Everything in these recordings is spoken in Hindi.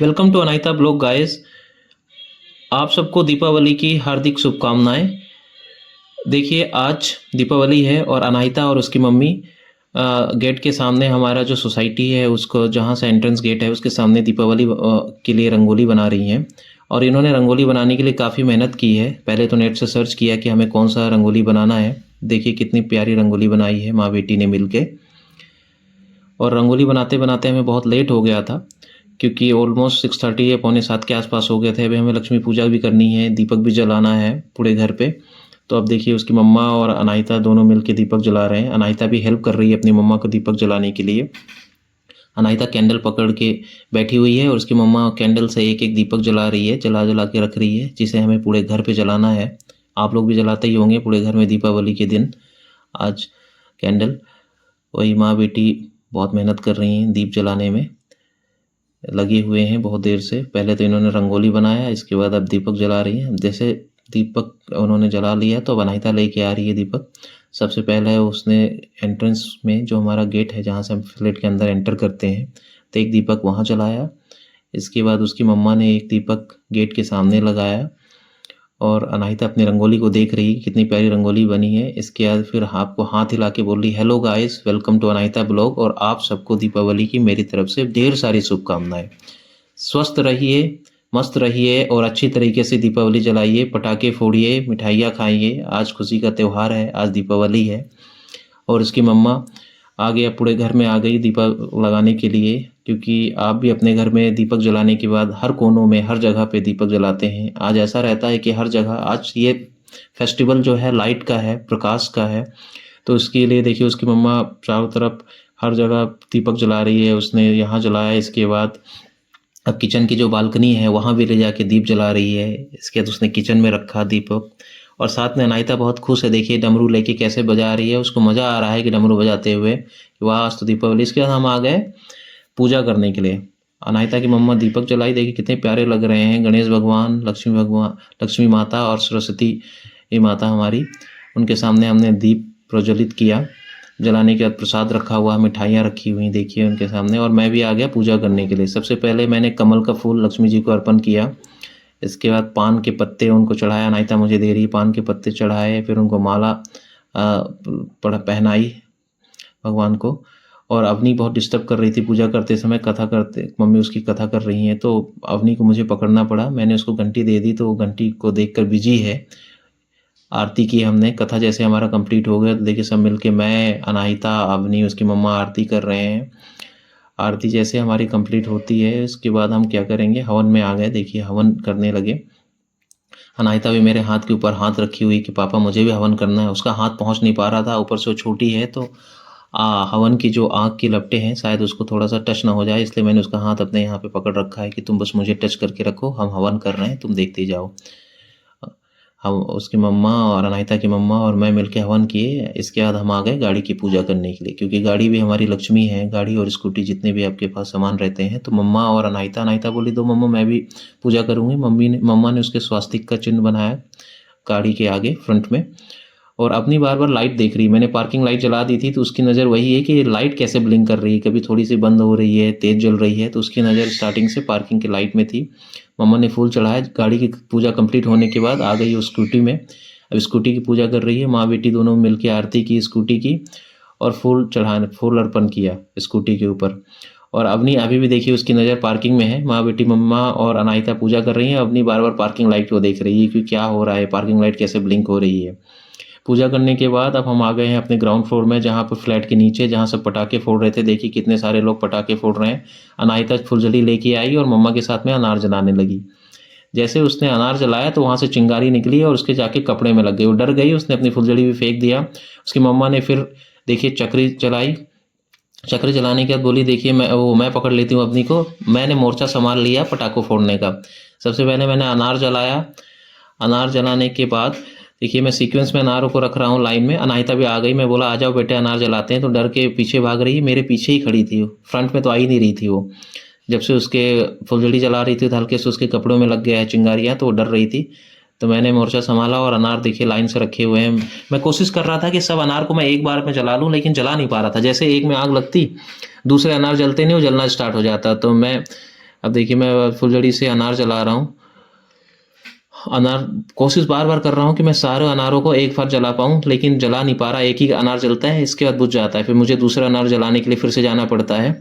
Welcome to Anaita blog guys. आप सबको दीपावली की हार्दिक शुभकामनाएं। देखिए आज दीपावली है और अनाइता और उसकी मम्मी गेट के सामने, हमारा जो सोसाइटी है उसको, जहाँ से एंट्रेंस गेट है उसके सामने दीपावली के लिए रंगोली बना रही हैं। और इन्होंने रंगोली बनाने के लिए काफ़ी मेहनत की है। पहले तो नेट से सर्च किया कि हमें कौन सा रंगोली बनाना है। देखिए कितनी प्यारी रंगोली बनाई है माँ बेटी ने मिलके। और रंगोली बनाते बनाते हमें बहुत लेट हो गया था, क्योंकि ऑलमोस्ट 6:30 या पौने 7 के आसपास हो गए थे। अभी हमें लक्ष्मी पूजा भी करनी है, दीपक भी जलाना है पूरे घर पे। तो अब देखिए उसकी मम्मा और अनाइता दोनों मिलके दीपक जला रहे हैं। अनाइता भी हेल्प कर रही है अपनी मम्मा को दीपक जलाने के लिए। अनाइता कैंडल पकड़ के बैठी हुई है और उसकी मम्मा कैंडल से एक एक दीपक जला रही है, जला जला के रख रही है, जिसे हमें पूरे घर पे जलाना है। आप लोग भी जलाते ही होंगे पूरे घर में दीपावली के दिन आज कैंडल। वही माँ बेटी बहुत मेहनत कर रही हैं, दीप जलाने में लगे हुए हैं बहुत देर से। पहले तो इन्होंने रंगोली बनाया, इसके बाद अब दीपक जला रही हैं। जैसे दीपक उन्होंने जला लिया तो अब अनाइता लेके आ रही है दीपक। सबसे पहले उसने एंट्रेंस में, जो हमारा गेट है जहाँ से हम फ्लैट के अंदर एंटर करते हैं, तो एक दीपक वहाँ जलाया। इसके बाद उसकी मम्मा ने एक दीपक गेट के सामने लगाया और अनाहिता अपनी रंगोली को देख रही, कितनी प्यारी रंगोली बनी है। इसके बाद फिर आपको हाथ हिला के बोल रही, hello guys, welcome to Anahita blog, और आप सबको दीपावली की मेरी तरफ से ढेर सारी शुभकामनाएं। स्वस्थ रहिए, मस्त रहिए और अच्छी तरीके से दीपावली जलाइए, पटाखे फोड़िए, मिठाइयाँ खाइए। आज खुशी का त्यौहार है, आज दीपावली है। और उसकी मम्मा आ गया, पूरे घर में आ गई दीपक लगाने के लिए, क्योंकि आप भी अपने घर में दीपक जलाने के बाद हर कोनों में, हर जगह पे दीपक जलाते हैं। आज ऐसा रहता है कि हर जगह आज ये फेस्टिवल जो है लाइट का है, प्रकाश का है। तो उसके लिए देखिए उसकी मम्मा चारों तरफ हर जगह दीपक जला रही है। उसने यहाँ जलाया, इसके बाद अब किचन की जो बालकनी है वहाँ भी ले जाके दीप जला रही है। इसके बाद उसने किचन में रखा दीपक। और साथ में अनाइता बहुत खुश है, देखिए डमरू लेके कैसे बजा रही है, उसको मज़ा आ रहा है कि डमरू बजाते हुए, वाह आज तो दीपावली। इसके बाद हम आ गए पूजा करने के लिए। अनाइता की मम्मा दीपक जलाई, देखिए कितने प्यारे लग रहे हैं। गणेश भगवान, लक्ष्मी माता और सरस्वती ये माता हमारी, उनके सामने हमने दीप प्रज्वलित किया। जलाने के बाद प्रसाद रखा हुआ, मिठाइयाँ रखी हुई देखिए उनके सामने। और मैं भी आ गया पूजा करने के लिए। सबसे पहले मैंने कमल का फूल लक्ष्मी जी को अर्पण किया। इसके बाद पान के पत्ते उनको चढ़ाया, अनाइता मुझे दे रही, पान के पत्ते चढ़ाए, फिर उनको माला पहनाई भगवान को। और अवनी बहुत डिस्टर्ब कर रही थी पूजा करते समय, कथा करते, मम्मी उसकी कथा कर रही हैं, तो अवनी को मुझे पकड़ना पड़ा। मैंने उसको घंटी दे दी तो वो घंटी को देखकर बिजी है। आरती की हमने, कथा जैसे हमारा कंप्लीट हो गया तो देखिए सब मिलके, मैं, अनाहिता, अवनी, उसकी मम्मा आरती कर रहे हैं। आरती जैसे हमारी कंप्लीट होती है उसके बाद हम क्या करेंगे, हवन में आ गए। देखिए हवन करने लगे। अनाहिता भी मेरे हाथ के ऊपर हाथ रखी हुई कि पापा मुझे भी हवन करना है। उसका हाथ पहुंच नहीं पा रहा था, ऊपर से वो छोटी है तो हवन की जो आग की लपटें हैं शायद उसको थोड़ा सा टच ना हो जाए, इसलिए मैंने उसका हाथ अपने यहाँ पे पकड़ रखा है कि तुम बस मुझे टच करके रखो, हम हवन कर रहे हैं, तुम देखते जाओ। हम, उसकी मम्मा और अनाहिता की मम्मा और मैं मिलके हवन किए। इसके बाद हम आ गए गाड़ी की पूजा करने के लिए, क्योंकि गाड़ी भी हमारी लक्ष्मी है। गाड़ी और स्कूटी जितने भी आपके पास सामान रहते हैं, तो मम्मा और अनाहिता बोली, दो मम्मा मैं भी पूजा करूँगी। मम्मा ने उसके स्वास्तिक का चिन्ह बनाया गाड़ी के आगे फ्रंट में। और अपनी बार बार लाइट देख रही, मैंने पार्किंग लाइट जला दी थी तो उसकी नज़र वही है कि ये लाइट कैसे ब्लिंक कर रही है, कभी थोड़ी सी बंद हो रही है, तेज़ जल रही है, तो उसकी नज़र स्टार्टिंग से पार्किंग की लाइट में थी। मम्मा ने फूल चढ़ाया। गाड़ी की पूजा कंप्लीट होने के बाद आ गई वो स्कूटी में, अब स्कूटी की पूजा कर रही है। माँ बेटी दोनों मिलकर आरती की स्कूटी की और फूल अर्पण किया स्कूटी के ऊपर। और अवनी अभी भी देखिए उसकी नज़र पार्किंग में है। माँ बेटी मम्मा और अनाहिता पूजा कर रही हैं, अवनी बार बार पार्किंग लाइट को देख रही है कि क्या हो रहा है, पार्किंग लाइट कैसे ब्लिंक हो रही है। पूजा करने के बाद अब हम आ गए हैं अपने ग्राउंड फ्लोर में, जहाँ पर फ्लैट के नीचे जहाँ सब पटाखे फोड़ रहे थे। देखिए कितने सारे लोग पटाखे फोड़ रहे हैं। अनाहिता फुलझड़ी लेके आई और मम्मा के साथ में अनार जलाने लगी। जैसे उसने अनार जलाया तो वहाँ से चिंगारी निकली और उसके जाके कपड़े में लग गई। वो डर गई, उसने अपनी फुलझड़ी भी फेंक दिया। उसकी मम्मा ने फिर देखिए चक्री चलाई। चक्री चलाने के बाद बोली, देखिए मैं पकड़ लेती हूँ अपनी को। मैंने मोर्चा संभाल लिया पटाखों फोड़ने का। सबसे पहले मैंने अनार जलाया। अनार जलाने के बाद देखिए मैं सीक्वेंस में अनारों को रख रहा हूँ लाइन में। अनाहिता भी आ गई, मैं बोला आ जाओ बेटे अनार जलाते हैं, तो डर के पीछे भाग रही है। मेरे पीछे ही खड़ी थी, फ्रंट में तो आ ही नहीं रही थी वो। जब से उसके फुलझड़ी जला रही थी तो हल्के से उसके कपड़ों में लग गया है चिंगारियाँ, तो वो डर रही थी। तो मैंने मोर्चा संभाला और अनार देखिए लाइन से रखे हुए हैं। मैं कोशिश कर रहा था कि सब अनार को मैं एक बार में जला लूँ, लेकिन जला नहीं पा रहा था। जैसे एक में आग लगती, दूसरे अनार जलते नहीं, वो जलना स्टार्ट हो जाता। तो मैं अब देखिए मैं फुलझड़ी से अनार जला रहा हूँ। अनार कोशिश बार बार कर रहा हूँ कि मैं सारे अनारों को एक साथ जला पाऊँ, लेकिन जला नहीं पा रहा। एक ही अनार जलता है, इसके बाद बुझ जाता है, फिर मुझे दूसरा अनार जलाने के लिए फिर से जाना पड़ता है।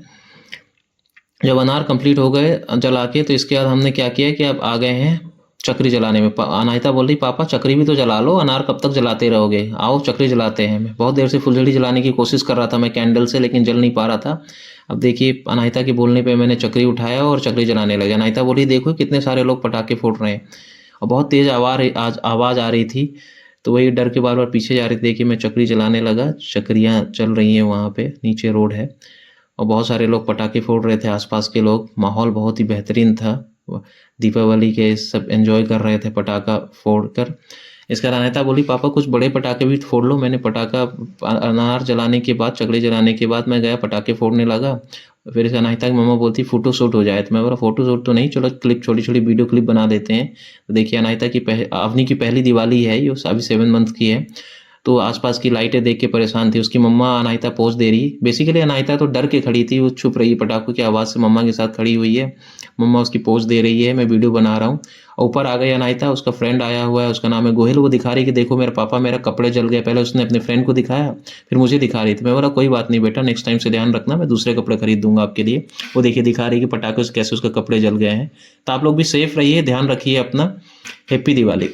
जब अनार कंप्लीट हो गए जला के, तो इसके बाद हमने क्या किया कि अब आ गए हैं चक्री जलाने में। अनाहिता बोल रही पापा चक्री भी तो जला लो, अनार कब तक जलाते रहोगे, आओ चक्री जलाते हैं। मैं बहुत देर से फुलझड़ी जलाने की कोशिश कर रहा था मैं कैंडल से, लेकिन जल नहीं पा रहा था। अब देखिए अनाहिता के बोलने पे मैंने चक्री उठाया और चक्री जलाने लगे। अनाहिता बोली देखो कितने सारे लोग पटाखे फोड़ रहे हैं, और बहुत तेज़ आवाज़ आ रही थी, तो वही डर के बार बार पीछे जा रही थी। देखिए मैं चक्री जलाने लगा, चक्रियाँ चल रही हैं वहाँ पे, नीचे रोड है, और बहुत सारे लोग पटाखे फोड़ रहे थे, आसपास के लोग। माहौल बहुत ही बेहतरीन था, दीपावली के सब एंजॉय कर रहे थे पटाखा फोड़ कर। इसका अनाहिता बोली पापा कुछ बड़े पटाखे भी फोड़ लो। मैंने पटाखा अनार जलाने के बाद, चकली जलाने के बाद मैं गया पटाखे फोड़ने लगा। फिर इस अनाहिता की मम्मा बोलती फ़ोटो शूट हो जाए, तो मैं बोला फ़ोटो शूट तो नहीं, चलो क्लिप, छोटी छोटी वीडियो क्लिप बना देते हैं। तो देखिए अनाहिता की अवनी की पहली दिवाली है ये, अभी 7 मंथ की है, तो आसपास की लाइटें देख के परेशान थी। उसकी मम्मा अनाहिता पोज दे रही। बेसिकली अनाहिता तो डर के खड़ी थी, वो छुप रही है पटाखों की आवाज़ से, मम्मा के साथ खड़ी हुई है। मम्मा उसकी पोज दे रही है, मैं वीडियो बना रहा हूँ। ऊपर आ गई अनाहिता, उसका फ्रेंड आया हुआ है, उसका नाम है गोहिल। वो दिखा रही कि देखो मेरा पापा, मेरा कपड़े जल गए। पहले उसने अपने फ्रेंड को दिखाया, फिर मुझे दिखा रही थी। मैं बोला कोई बात नहीं बेटा, नेक्स्ट टाइम से ध्यान रखना, मैं दूसरे कपड़े खरीद दूंगा आपके लिए। वो देखिए दिखा रही कि पटाखे से कैसे उसके कपड़े जल गए हैं। तो आप लोग भी सेफ रहिए, ध्यान रखिए अपना। हैप्पी दिवाली।